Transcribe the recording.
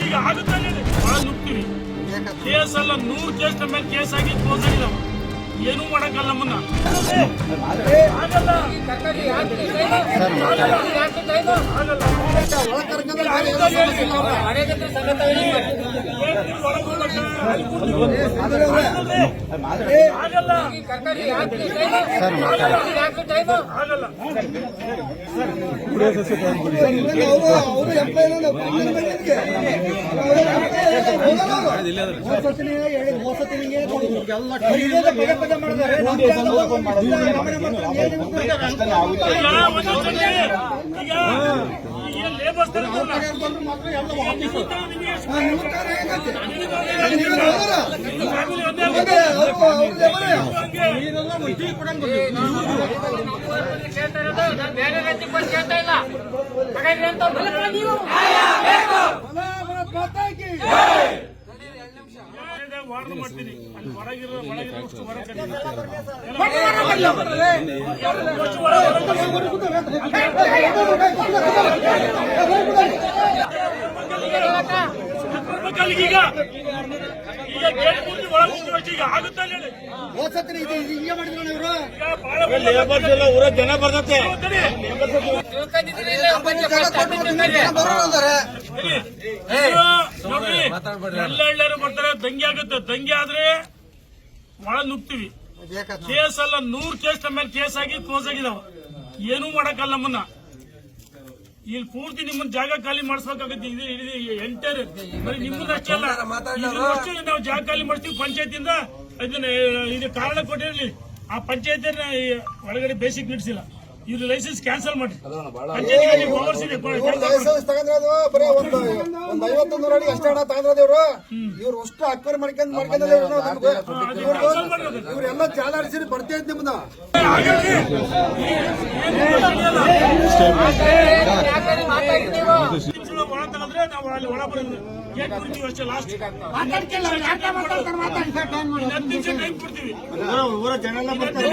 ಈಗ ಆಗುತ್ತಾನೆ ಬಹಳ ನುಗ್ತೀವಿ. ಕೇಸ್ ಅಲ್ಲ 100 ಕೇಸ್ ನಮ್ಮ ಮೇಲೆ ಕೇಸ್ ಆಗಿ ಕ್ಲೋಸ್ ಆಗಿದಾವ. ಏನೂ ಮಾಡಕ್ಕಲ್ಲ ನಮ್ಮನ್ನ. ವಾರ್ನ್ ಮಾಡ್ತೀನಿ ಒಳಗಿರೋ ಈಗ ಈಗ ಆಗುತ್ತಾನೆ ಊರ ಜನ ಬರ್ತತೆ. ಎಲ್ಲರೂ ಬರ್ತಾರೆ. ದಂಗೆ ಆಗುತ್ತೆ. ದಂಗೆ ಆದ್ರೆ ಒಳ ನುಗ್ತೀವಿ. ಕೇಸ್ ಅಲ್ಲ 100 ಕೇಸ್ ನಮ್ಮ ಮೇಲೆ ಕೇಸ್ ಆಗಿ ಕ್ಲೋಸ್ ಆಗಿದಾವ. ಏನೂ ಮಾಡಕ್ಕಲ್ಲ ನಮ್ಮನ್ನ. ಇಲ್ಲಿ ಪೂರ್ತಿ ನಿಮ್ಮನ್ನ ಜಾಗ ಖಾಲಿ ಮಾಡಿಸ್ಬೇಕಾಗುತ್ತೆ. ಎಂಟರ್ ಬರೀ ನಿಮ್ಮನ್ನ ಅಷ್ಟೇ ಅಲ್ಲ, ನಾವು ಜಾಗ ಖಾಲಿ ಮಾಡಿಸ್ತೀವಿ. ಪಂಚಾಯತಿಂದ ಇದು ಕಾರಣ ಕೊಟ್ಟಿರಲಿ. ಆ ಪಂಚಾಯತ್ ಒಳಗಡೆ ಬೇಸಿಕ್ ನಿಡ್ಸಿಲ್ಲ. ಇವ್ರು ಲೈಸೆನ್ಸ್ ಕ್ಯಾನ್ಸಲ್ ಮಾಡಿ. ಇವ್ರು ಅಷ್ಟು ಅಕ್ವೈರ್ ಮಾಡ್ಕೊಂಡು ಇವ್ರೆಲ್ಲ ಚಾಲಾಡಿಸಿ ಬರ್ತೈತಿ ನಿಮ್ದ. ಒಳ ತಗಂದ್ರೆ ನಾವು ಅಲ್ಲಿ ಒಳ ಬರೋದು ಗೇಟ್ ಕೊಡ್ತೀವಿ ಅಷ್ಟೇ. ಲಾಸ್ಟ್ 10 ನಿಮಿಷ ಟೈಮ್ ಕೊಡ್ತೀವಿ. ಊರ ಜನ ಎಲ್ಲ ಬರ್ತಾರೆ.